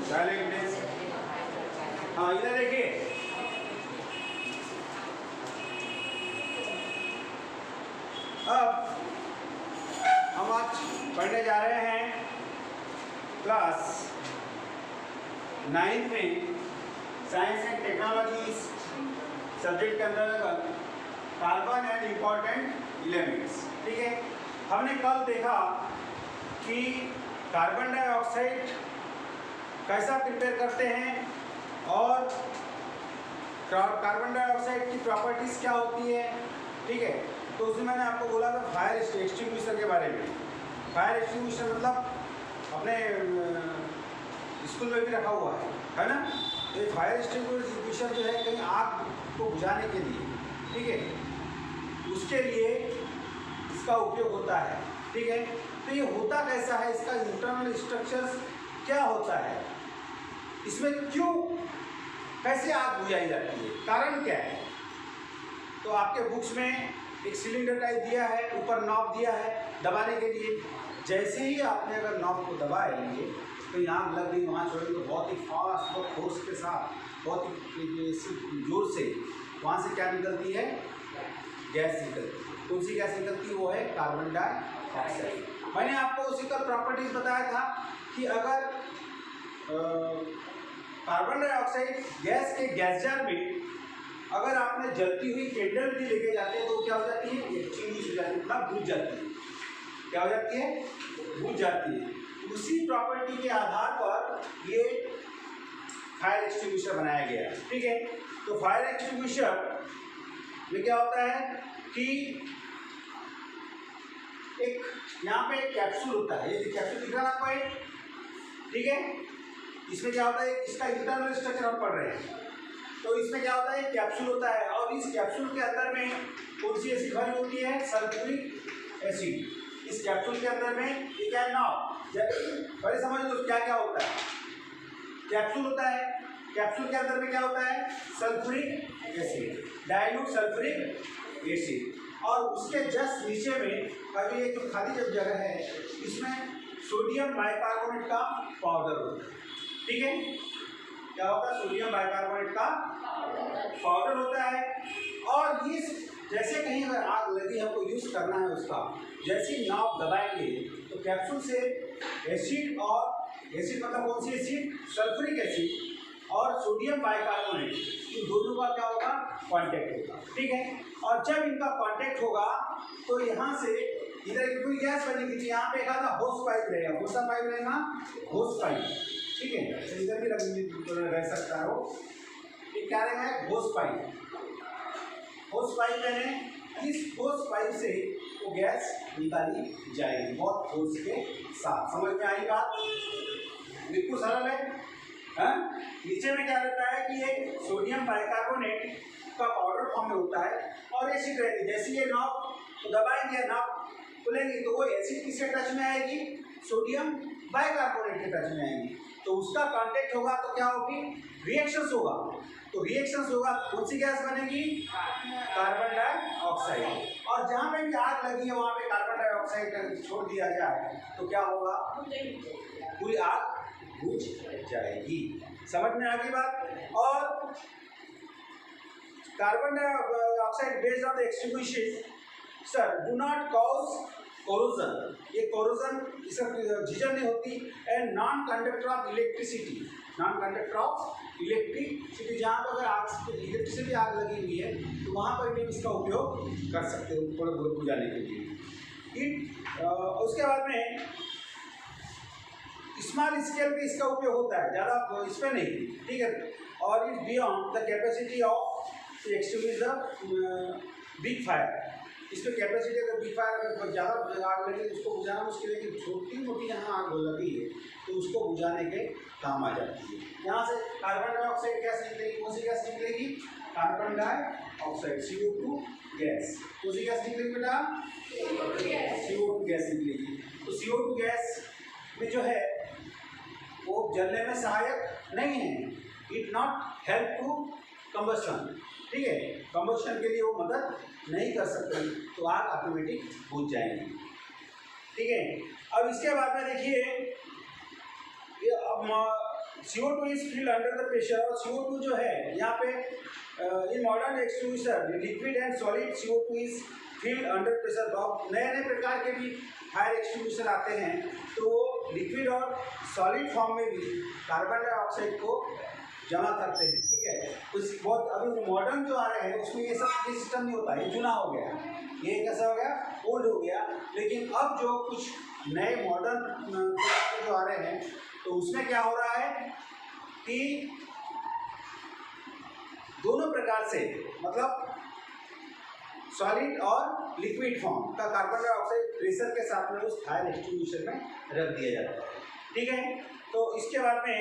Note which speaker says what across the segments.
Speaker 1: Silent please. हाँ इधर देखिए, अब हम आज पढ़ने जा रहे हैं क्लास 9 में साइंस एंड टेक्नोलॉजी सब्जेक्ट के अंतर्गत कार्बन एंड इम्पॉर्टेंट एलिमेंट्स। ठीक है, हमने कल देखा कि कार्बन डाइऑक्साइड कैसा प्रिपेयर करते हैं और कार्बन डाइऑक्साइड की प्रॉपर्टीज़ क्या होती है। ठीक है, तो उसमें मैंने आपको बोला था फायर एक्सटिंग्विशर के बारे में। फायर एक्सटिंग्विशर मतलब अपने स्कूल में भी रखा हुआ है ना। तो ये फायर एक्सटिंग्विशर जो है कहीं आग को बुझाने के लिए, ठीक है, उसके लिए इसका उपयोग होता है। ठीक है, तो ये होता कैसा है, इसका इंटरनल स्ट्रक्चर्स क्या होता है, इसमें क्यों कैसे आग बुझाई जाती है, कारण क्या है। तो आपके बुक्स में एक सिलेंडर टाइप दिया है, ऊपर नॉब दिया है दबाने के लिए। जैसे ही आपने अगर नॉब को दबाएंगे तो यहाँ लग गई, वहाँ छोड़ेंगे तो बहुत ही फास्ट और फोर्स के साथ, बहुत ही जोर से वहाँ से क्या निकलती है, गैस निकलती है। कौन सी गैस निकलती है, वो है कार्बन डाइऑक्साइड। मैंने आपको उसी का प्रॉपर्टीज बताया था कि अगर कार्बन डाइऑक्साइड गैस के गैस जार में अगर आपने जलती हुई कैंडल भी लेके जाते हैं तो क्या हो जाती है, एक्सटिंग्विश हो जाती है, मतलब बुझ जाती है। क्या हो जाती है, बुझ जाती है। उसी प्रॉपर्टी के आधार पर ये फायर एक्सटिंग्विशर बनाया गया है। ठीक है, तो फायर एक्सटिंग्विशर में क्या होता है कि एक यहाँ पे एक कैप्सूल होता है, ये कैप्सूल दिख रहा है आपको एक, ठीक है। इसमें क्या होता है, इसका इंटरनल स्ट्रक्चर हम पढ़ रहे हैं। तो इसमें क्या होता है, कैप्सूल होता है और इस कैप्सूल के अंदर में कौन सी एसिड भरी होती है, सल्फ्यूरिक एसिड। इस कैप्सूल के अंदर में ये क्या है, नाव। पहले समझ लो क्या क्या होता है। कैप्सूल होता है, कैप्सूल के अंदर में क्या होता है, sulphuric acid, dilute sulphuric acid. और उसके जस्ट नीचे में अभी एक जो खाली जब जगह है, इसमें सोडियम बाइकार्बोनेट का पाउडर होता है। ठीक है, क्या होता है, सोडियम बाइकार्बोनेट का पाउडर होता है। और इस जैसे कहीं अगर आग लगी, हमको यूज़ करना है उसका, जैसे ही नॉब दबाएंगे तो कैप्सूल से एसिड, और एसिड मतलब कौन सी एसिड, सल्फ्यूरिक एसिड और सोडियम बाइकार्बोनेट, इन दोनों का क्या होगा, कांटेक्ट होगा। ठीक है, और जब इनका कांटेक्ट होगा तो यहाँ से इधर एक पूरी गैस बनेगी, तो यहाँ पे एक आधा होस पाइप रहेगा। कौन सा पाइप रहेगा, होस पाइप। ठीक है, इधर भी रह सकता है वो। ये क्या रहेगा, होस पाइप। होस पाइप मैंने इस होस पाइप से वो गैस निकाली जाएगी बहुत फोर्स के साथ। समझ में आई बात, बिल्कुल सरल है। नीचे में क्या रहता है कि एक सोडियम बाइकार्बोनेट का पाउडर फॉर्म में होता है और एसिड रहती है। जैसे ये नॉब तो दबाएंगे, नॉब खुलेंगी तो वो एसिड किसके टच में आएगी, सोडियम बाइकार्बोनेट के टच में आएगी। तो उसका कांटेक्ट होगा तो क्या होगी, रिएक्शंस होगा। तो रिएक्शंस होगा, कौन सी गैस बनेगी, कार्बन डाइऑक्साइड। और जहाँ पे भी आग लगी है वहाँ पे कार्बन डाइऑक्साइड छोड़ दिया जाए तो क्या होगा, पूरी आग बुझ जाएगी। समझ में आ गई बात। और carbon dioxide based on the extinguisher do not cause corrosion. ये कोरोजन इसका झिझक नहीं होती। And non conductor of electricity, non conductor of electricity, जहाँ पर अगर आग इलेक्ट्रिसिटी आग लगी हुई है तो वहाँ पर भी इसका उपयोग कर सकते हो थोड़ा बहुत बुझाने के लिए। उसके बाद में स्मॉल स्केल पे इसका उपयोग होता है, ज़्यादा इस पर नहीं। ठीक है, और is beyond the capacity of extinguish the big fire. इसमें कैपेसिटी अगर बिग फायर अगर ज़्यादा आग लगी तो उसको बुझाना मुश्किल है, कि छोटी मोटी यहाँ आग लगी है तो उसको बुझाने के काम आ जाती है। यहाँ से कार्बन डाइऑक्साइड गैस निकलेगी, कौन सी गैस निकलेगी, कार्बन डाइऑक्साइड, CO2 गैस। कौन सी गैस निकलेगी बेटा, CO2 गैस निकलेगी। तो CO2 गैस में जो है वो जलने में सहायक नहीं है, it not help to combustion. ठीक है, कंबस्शन के लिए वो मदद नहीं कर सकती, तो आग ऑटोमेटिक बुझ जाएगी। ठीक है, अब इसके बाद में देखिए, अब CO2 is filled under the pressure, और CO2 जो है यहाँ पे in modern extruder liquid and solid CO2 is filled under pressure. बहुत नए नए प्रकार के भी हायर एक्सट्रूसर आते हैं, तो वो लिक्विड और सॉलिड फॉर्म में भी कार्बन डाइऑक्साइड को जमा करते हैं। ठीक है, कुछ बहुत अभी मॉडर्न जो आ रहे हैं उसमें ये सब ये सिस्टम नहीं होता, ये चुना हो गया, ये कैसा हो गया, ओल्ड हो गया। लेकिन अब जो कुछ नए मॉडर्न जो आ रहे हैं तो उसमें क्या हो रहा है कि दोनों प्रकार से, मतलब सॉलिड और लिक्विड फॉर्म का कार्बन डाइऑक्साइड प्रेशर के साथ में उस हायर एक्सट्रूशन में रख दिया जाता है। ठीक है, तो इसके बाद में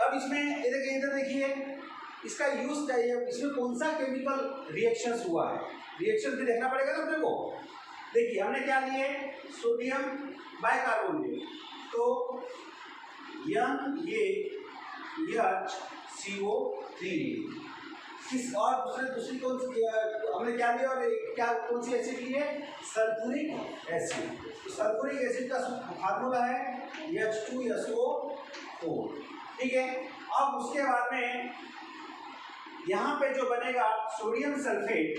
Speaker 1: अब इसमें इधर देखिए, इसका यूज चाहिए, इसमें कौन सा केमिकल रिएक्शंस हुआ है, रिएक्शन भी देखना पड़ेगा ना अपने को। देखिए हमने क्या लिए, सोडियम बाइकार्बोनेट, तो NaHCO3 किस, और दूसरी कौन सी हमने क्या लिया, और क्या कौन सी एसिड ली है, सल्फ्यूरिक एसिड। तो सल्फ्यूरिक एसिड का फार्मूला है H2SO4। ठीक है, अब उसके बाद में यहाँ पे जो बनेगा sodium sulphate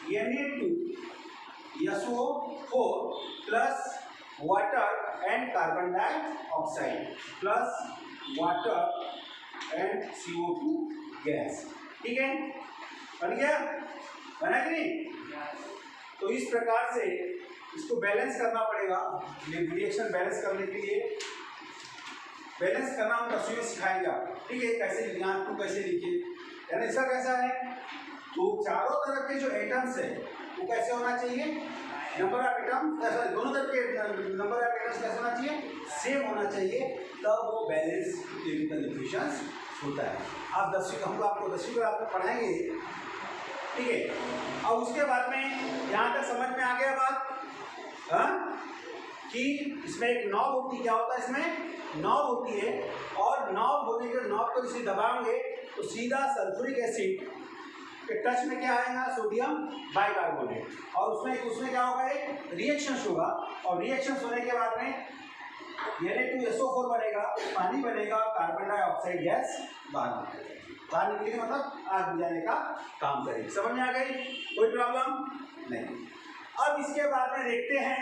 Speaker 1: Na2SO4 plus water and carbon dioxide plus water and CO2 gas. ठीक है, बन गया, बना कि नहीं। तो इस प्रकार से इसको बैलेंस करना पड़ेगा, रिएक्शन बैलेंस करने के लिए बैलेंस करना हम दसवीं में सिखाएंगे। ठीक है, कैसे लिखना, आपको कैसे लिखे, यानी इसका कैसा है, तो चारों तरफ के जो एटम्स है वो कैसे होना चाहिए, नंबर ऑफ एटम, दोनों तरफ के नंबर ऑफ एटम्स कैसे होना चाहिए, सेम होना चाहिए, तब वो बैलेंस केमिकल इक्वेशंस होता है। आप दसवीं, हम लोग आपको दसवीं क्लास में पढ़ाएंगे। ठीक है, अब उसके बाद में यहाँ तक समझ में आ गया बात, हाँ, कि इसमें एक नॉब होती, क्या होता है इसमें नॉब होती है, और नॉब होने के नॉब को इसे दबाएंगे तो सीधा सल्फ्यूरिक एसिड के टच में क्या आएगा, सोडियम बाइकार्बोनेट, और उसमें क्या होगा, एक रिएक्शन होगा, और रिएक्शन होने के बाद में Na2SO4 बनेगा, पानी बनेगा, कार्बन डाइऑक्साइड गैस बाहर निकलेगी, मतलब आग बुझाने का काम करेगी। समझ में आ गई, कोई प्रॉब्लम नहीं। अब इसके बाद में देखते हैं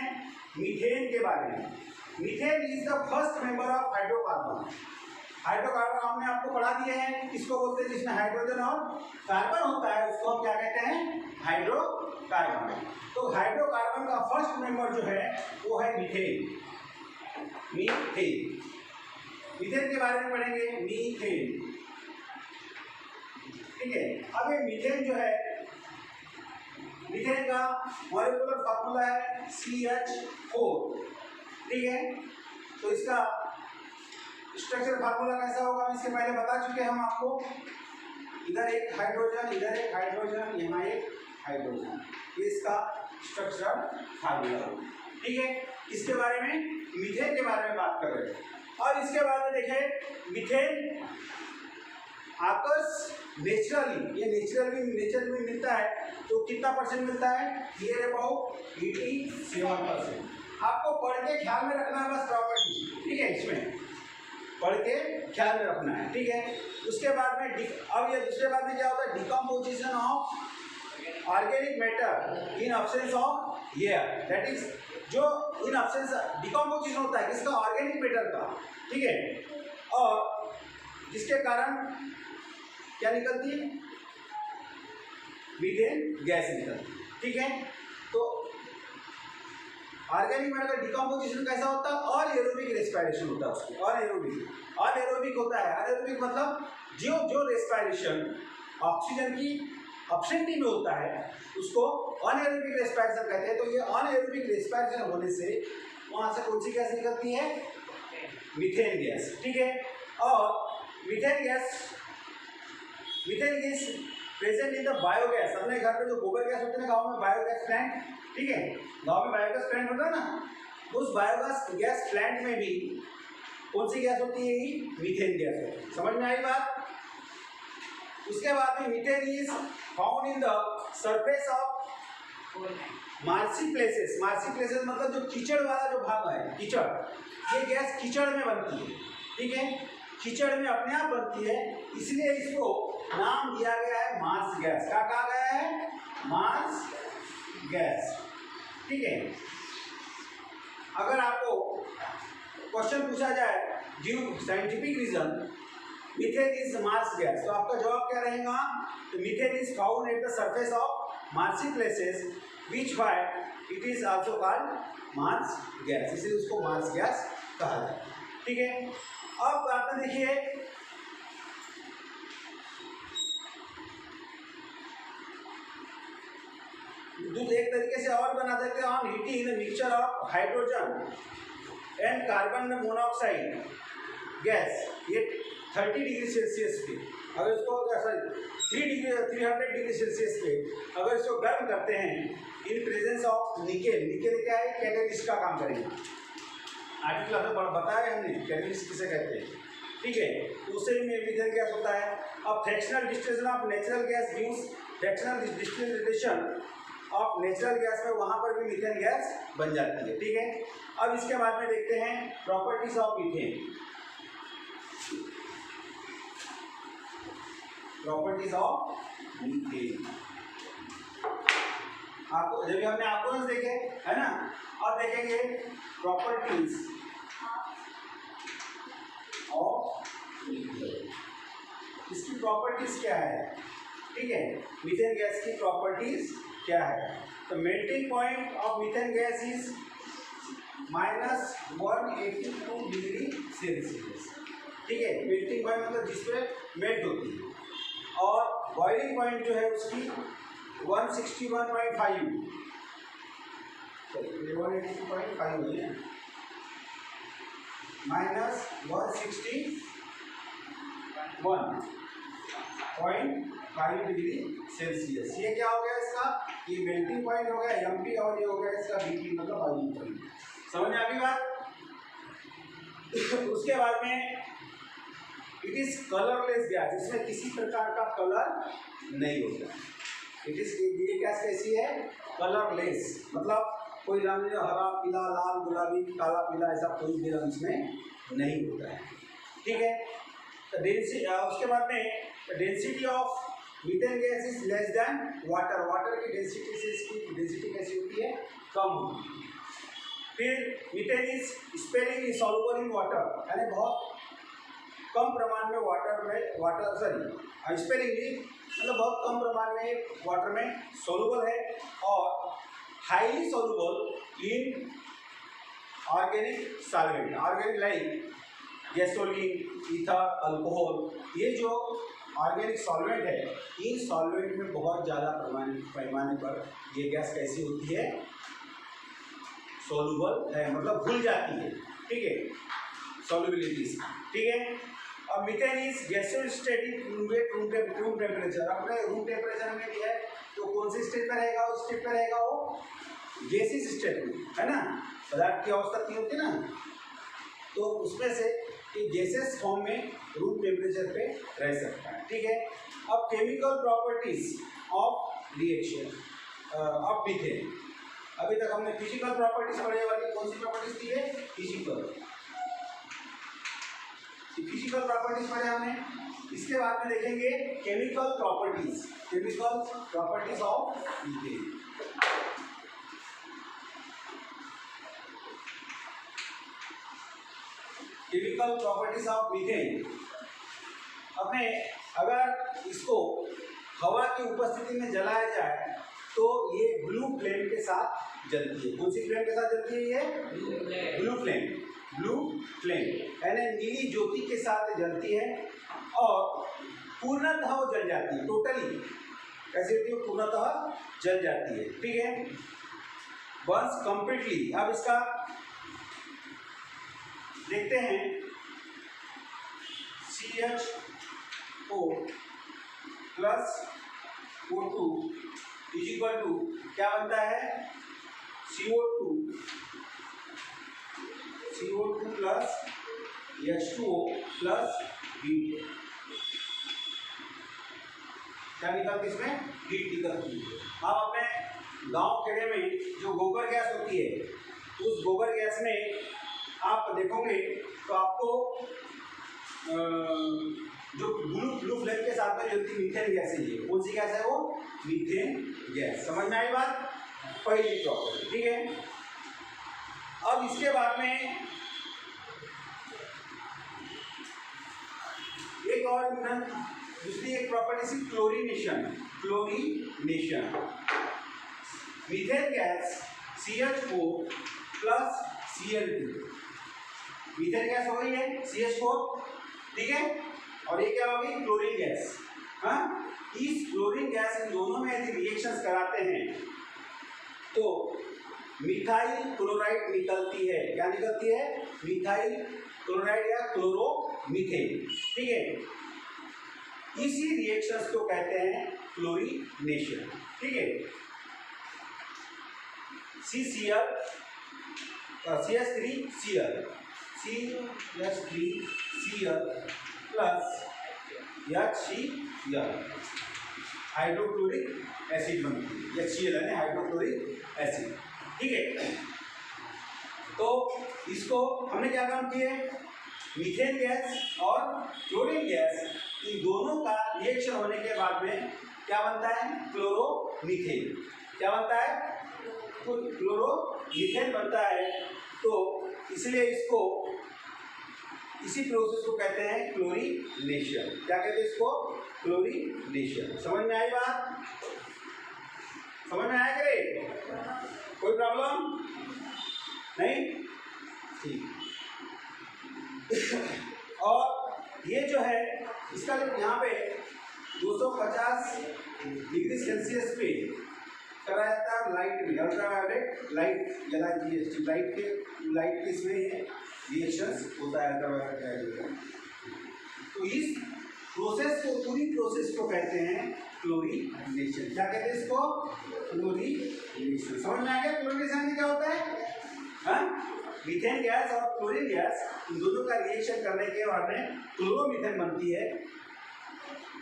Speaker 1: मीथेन के बारे में। Methane is the first member of hydrocarbon. Hydrocarbon हमने आपको पढ़ा दिए हैं, किसको बोलते हैं, जिसमें हाइड्रोजन और कार्बन होता है उसको हम क्या कहते हैं, हाइड्रोकार्बन। तो हाइड्रोकार्बन का फर्स्ट मेंबर जो है वो है मीथेन। मीथेन, मीथेन के बारे में पढ़ेंगे, मीथेन। ठीक है, अब ये मीथेन जो है, मीथेन का मॉलिक्यूलर फार्मूला है CH4। ठीक है, तो इसका स्ट्रक्चर फार्मूला कैसा होगा, इसके पहले बता चुके हैं हम आपको, इधर एक हाइड्रोजन, इधर एक हाइड्रोजन, यहाँ एक हाइड्रोजन, ये इसका स्ट्रक्चर फार्मूला। ठीक है, इसके बारे में, मीथेन के बारे में बात कर रहे हैं। और इसके बाद में देखें, मीथेन आकर्ष नेचुरली, ये नेचर में मिलता है, तो कितना परसेंट मिलता है, नियर अबाउट 87%। आपको पढ़ के ख्याल में रखना है बस प्रॉपर्टी। ठीक है, इसमें पढ़ के ख्याल में रखना है। ठीक है, उसके बाद में अब ये दूसरे बाद में क्या होता है, decomposition of organic matter in absence of air, that is जो इन अब्सेंस डिकम्पोजिशन होता है किसका, ऑर्गेनिक मैटर का। ठीक है, और जिसके कारण क्या निकलती है, मीथेन गैस निकलती है। ठीक है, तो ऑर्गेनिक मैटर का डिकम्पोजिशन कैसा होता है, और एरोबिक रेस्पिरेशन होता है उसको, और एरोबिक होता है। एरोबिक मतलब जो रेस्पिरेशन ऑक्सीजन की ऑब्सेंटी में होता है उसको अनएरोबिक रेस्पिरेशन कहते हैं। तो ये अनएरोबिक रेस्पिरेशन होने से वहाँ से कौन सी गैस निकलती है, मीथेन गैस। ठीक है, और methane gas present in the biogas. अपने घर पे जो गोबर गैस होते हैं गाँव में, बायोगैस प्लांट, ठीक है, गाँव में बायोगैस प्लांट होता है ना, उस बायोगैस प्लांट में भी कौन सी गैस होती है, मीथेन गैस होती है। समझ में आई बात। उसके बाद में methane is found in the surface of marshy places. Marshy places मतलब जो कीचड़ वाला जो भाग है, कीचड़, ये गैस कीचड़ में बनती है। ठीक है, कीचड़ में अपने आप बनती है, इसलिए इसको नाम दिया गया है मार्स गैस। क्या कहा गया है? Marsh gas. ठीक है। अगर आपको क्वेश्चन पूछा जाए give scientific reason methane is marsh gas, तो आपका जवाब क्या रहेगा? तो methane is found at the surface of marshy places which why it is also called marsh gas, इसलिए उसको मार्स गैस कहा जाता है। ठीक है। अब आप देखिए दूध एक तरीके से और बना सकते हैं on heating the mixture of hydrogen and carbon monoxide gas, ये 30 डिग्री सेल्सियस पे, अगर इसको 300 डिग्री सेल्सियस पे अगर इसको गर्म करते हैं in presence of nickel. Nickel क्या है? कैटेलिस्ट का काम करेगा। आर्टिकल क्लास में बताया हमने कैटेलिस्ट किसे कहते हैं। ठीक है। तो उससे भी मीथेन गैस होता है। अब fractional distillation of natural gas gives fractional distillation of natural gas में वहाँ पर भी मीथेन गैस बन जाती है। ठीक है। अब इसके बाद में देखते हैं properties of methane. Properties of methane आपको जब हमने आपको देखे है ना, और देखेंगे प्रॉपर्टीज ऑफ मीथेन। इसकी प्रॉपर्टीज क्या है? ठीक है। मीथेन गैस की प्रॉपर्टीज क्या है? तो melting point of methane gas is -182 degree Celsius. ठीक है। मेल्टिंग पॉइंट मतलब जिसपे मेल्ट होती है, और बॉइलिंग पॉइंट जो है उसकी 161.5 182.5 है -161.5 डिग्री सेल्सियस। ये क्या हो गया इसका? ये मेल्टिंग पॉइंट हो गया एमपी, और ये हो गया इसका बीटी मतलब बॉइलिंग पॉइंट। समझ में आ गई बात? उसके बाद में इट इज कलरलेस गैस, इसमें किसी प्रकार का कलर नहीं होता। इट इज ये गैस कैसी है? कलरलेस, मतलब कोई रंग हरा पीला लाल गुलाबी काला पीला ऐसा कोई भी रंग इसमें नहीं होता है। ठीक है। तो उसके बाद में density of methane gas is less than water. Water की डेंसिटी से इसकी डेंसिटी कैसी होती है? कम होती है। फिर methane is sparing insoluble in water, यानी बहुत कम प्रमाण में स्पेरिंगली मतलब बहुत कम प्रमाण में वाटर में सोलूबल है, और highly soluble in organic solvent. Organic like gasoline ether alcohol, ये जो ऑर्गेनिक सॉल्वेंट है इन सॉल्वेंट में बहुत ज़्यादा पैमाने पर ये गैस कैसी होती है? सोलूबल है, मतलब घुल जाती है। ठीक है। सॉल्युबिलिटी। ठीक है। अब मीथेन इज गैसोस्टेटिक रूम टेम्परेचर। अपने रूम टेम्परेचर में भी है, तो कौन सी स्टेट पे रहेगा? उस स्टेट पे रहेगा वो गैसियस स्टेट में, है ना। पदार्थ की अवस्था की होती है ना, तो उसमें से ये गैसेस फॉर्म में रूम टेम्परेचर पे रह सकता है। ठीक है। अब chemical properties of reaction of methane. अभी तक हमने फिजिकल प्रॉपर्टीज पढ़े, वाली कौन सी प्रॉपर्टीज थी? है फिजिकल प्रॉपर्टीज पढ़े हमने। इसके बाद में देखेंगे chemical properties of methane. Chemical properties of methane. अपने अगर इसको हवा की उपस्थिति में जलाया जाए तो ये ब्लू फ्लेम के साथ जलती है। कौन सी फ्लेम के साथ जलती है? ये ब्लू फ्लेम यानी नीली ज्योति के साथ जलती है, और पूर्णतः वो जल जाती है। टोटली कैसे होती है? पूर्णतः जल जाती है। ठीक है। Once completely. अब इसका देखते हैं CHO plus O2 is equal to क्या बनता है? CO2 plus H2O plus heat. क्या निकलती है इसमें? हीट निकलती है। अब अपने गांव खेड़े में जो गोबर गैस होती है, उस गोबर गैस में आप देखोगे तो आपको जो ब्लू फ्लेम के साथ में जलती मीथेन गैस है, ये कौन सी गैस है? वो मीथेन गैस। समझ में आई बात? पहली प्रॉपर्टी, ठीक है। अब इसके बाद में एक और दूसरी एक property C chlorination. Chlorination, methane gas CH4 plus Cl2, methane gas हो गई है CH4, ठीक है, और ये क्या होगी? Chlorine gas. हाँ, इस क्लोरीन गैस इन दोनों में यदि रिएक्शंस कराते हैं तो मिथाइल क्लोराइड निकलती है। क्या निकलती है? मिथाइल क्लोराइड या क्लोरोमीथेन, ठीक है। इसी रिएक्शंस को कहते हैं क्लोरीनेशन, ठीक है। CCl CH3Cl plus HCl hydrochloric acid बनती है। HCl है हाइड्रोक्लोरिक एसिड, ठीक है। तो इसको हमने क्या काम किए? मीथेन गैस और क्लोरीन गैस, इन दोनों का रिएक्शन होने के बाद में क्या बनता है? क्लोरोमीथेन। क्या बनता है? क्लोरोमीथेन बनता है। तो इसलिए इसको, इसी प्रोसेस को कहते हैं क्लोरीनेशन। क्या कहते हैं इसको? क्लोरीनेशन। समझ में आई बात? समझ में आया करे? कोई प्रॉब्लम नहीं? ठीक। और ये जो है इसका जो यहाँ पे 250 डिग्री सेल्सियस पे करा जाता है लाइट में, अल्ट्रावायलेट लाइट जलाती है। लाइट के इसमें रिएक्शंस होता है अल्ट्रावायलेट। तो इस प्रोसेस को, पूरी प्रोसेस को कहते हैं क्लोरीनेशन। क्या कहते हैं इसको? क्लोरीनेशन। समझ में आ गया क्लोरीनेशन क्या होता है? हाँ, मीथेन गैस और क्लोरीन गैस, इन दोनों का रिएक्शन करने के बाद में क्लोरोमीथेन बनती है,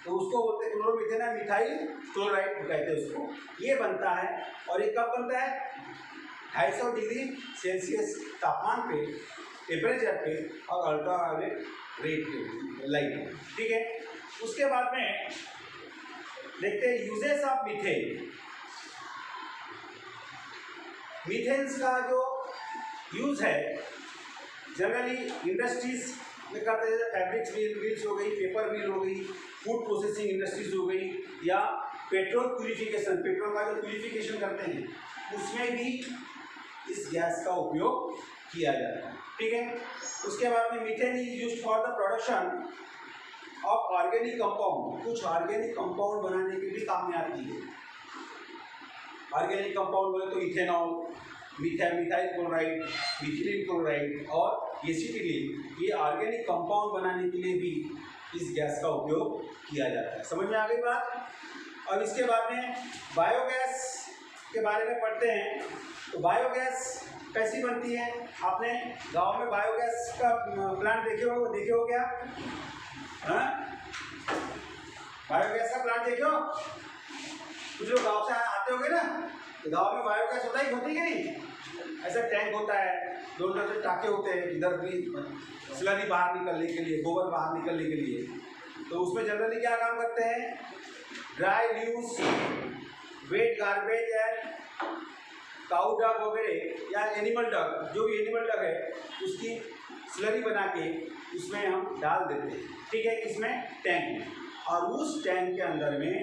Speaker 1: तो उसको बोलते हैं क्लोरोमीथेन है, मिथाइल क्लोराइड कहते हैं उसको। ये बनता है, और ये कब बनता है? 250 डिग्री सेल्सियस तापमान पे, टेम्परेचर पे, और अल्ट्रावायलेट रेट पे, लाइट, ठीक है। उसके बाद में देखते हैं यूजेस ऑफ मीथेन। मीथेन्स का जो यूज है जनरली इंडस्ट्रीज में करते हैं, फैब्रिक्स मिल्स हो गई, पेपर मिल हो गई, फूड प्रोसेसिंग इंडस्ट्रीज हो गई, या पेट्रोल प्यूरिफिकेशन, पेट्रोल का जो प्यूरिफिकेशन करते हैं उसमें भी इस गैस का उपयोग किया जाता है, ठीक है। उसके बाद में methane is used for the production of organic compound. कुछ ऑर्गेनिक कंपाउंड बनाने के भी काम में आती है। ऑर्गेनिक कंपाउंड बोले तो ethanol, methyl chloride, methylene chloride और एसिटिलीन, ये ऑर्गेनिक कंपाउंड बनाने के लिए भी इस गैस का उपयोग किया जाता है। समझ में आ गई बात? अब इसके बाद में बायोगैस के बारे में पढ़ते हैं। तो बायोगैस कैसी बनती है? आपने गांव में बायोगैस का प्लांट देखे हो क्या? हाँ, बायोगैस का प्लांट देखे हो? कुछ लोग गाँव से आते होंगे ना, तो गाँव में बायोगैस होती कि नहीं? ऐसा टैंक होता है, दोनों से टाके होते हैं, इधर भी स्लरी बाहर निकलने के लिए, गोबर बाहर निकलने के लिए। तो उसमें जनरली क्या काम करते हैं? Dry leaves, wet garbage and cow dung वगैरह या एनिमल डग, जो भी एनिमल डग है उसकी स्लरी बना के उसमें हम डाल देते हैं, ठीक है, इसमें टैंक में। और उस टैंक के अंदर में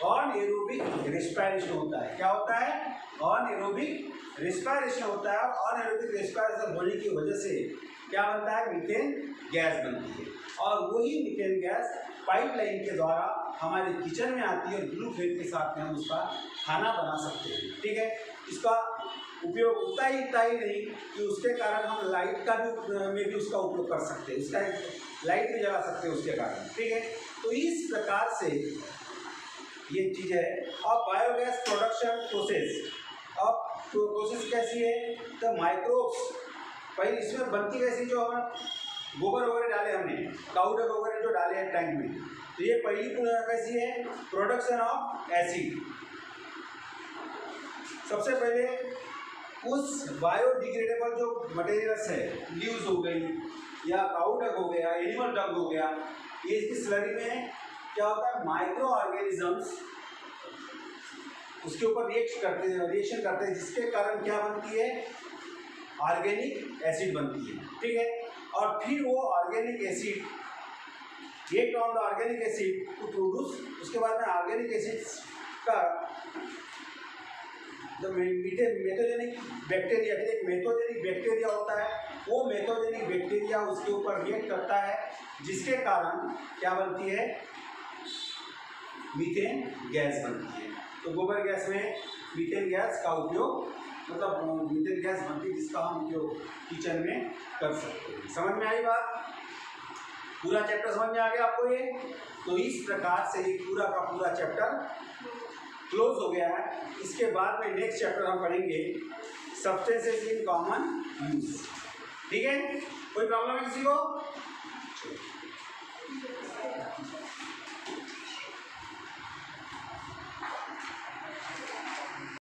Speaker 1: अनएरोबिक रेस्पिरेशन होता है। क्या होता है? अनएरोबिक रेस्पिरेशन होता है, और अनएरोबिक रेस्पिरेशन होने की वजह से क्या बनता है? मीथेन गैस बनती है। और वही मीथेन गैस पाइपलाइन के द्वारा हमारे किचन में आती है, और ब्लू फ्लेम के साथ में हम उसका खाना बना सकते हैं, ठीक है। इसका उपयोग उतना ही नहीं कि उसके कारण हम लाइट का में भी उसका उपयोग कर सकते हैं, उसका लाइट भी जला सकते हैं उसके कारण, ठीक है। तो इस प्रकार से ये चीज़ है। अब बायोगैस प्रोडक्शन प्रोसेस, अब प्रोसेस कैसी है? तो माइक्रोब्स पहले इसमें बनती कैसी, जो हम गोबर वगैरह डाले, हमने काउडर वगैरह जो डाले हैं टैंक में, तो ये पहली कैसी है? Production of acid. सबसे पहले उस बायोडिग्रेडेबल जो मटेरियल्स है, लीव्स हो गई या काउ डंग हो गया, एनिमल डंग हो गया, ये इसकी स्लरी में क्या होता है, माइक्रो ऑर्गेनिजम्स उसके ऊपर रिएक्शन करते हैं, जिसके कारण क्या बनती है, ऑर्गेनिक एसिड बनती है, ठीक है। और फिर वो organic acid react on the organic acid to produce, उसके बाद में ऑर्गेनिक एसिड का जो मेथोजेनिक बैक्टीरिया, एक मेथोजेनिक बैक्टीरिया होता है, वो मेथोजेनिक बैक्टीरिया उसके ऊपर रिएक्ट करता है, जिसके कारण क्या बनती है, मीथेन गैस बनती है। तो गोबर गैस में मीथेन गैस का उपयोग, मतलब मीथेन गैस बनती है जिसका हम उपयोग किचन में कर सकते हैं। समझ में आई बात? पूरा चैप्टर समझ में आ गया आपको ये? तो इस प्रकार से ये पूरा का पूरा चैप्टर क्लोज हो गया है। इसके बाद में नेक्स्ट चैप्टर हम पढ़ेंगे सब्सटेंसेस इन कॉमन यूज, ठीक है। कोई प्रॉब्लम है किसी को?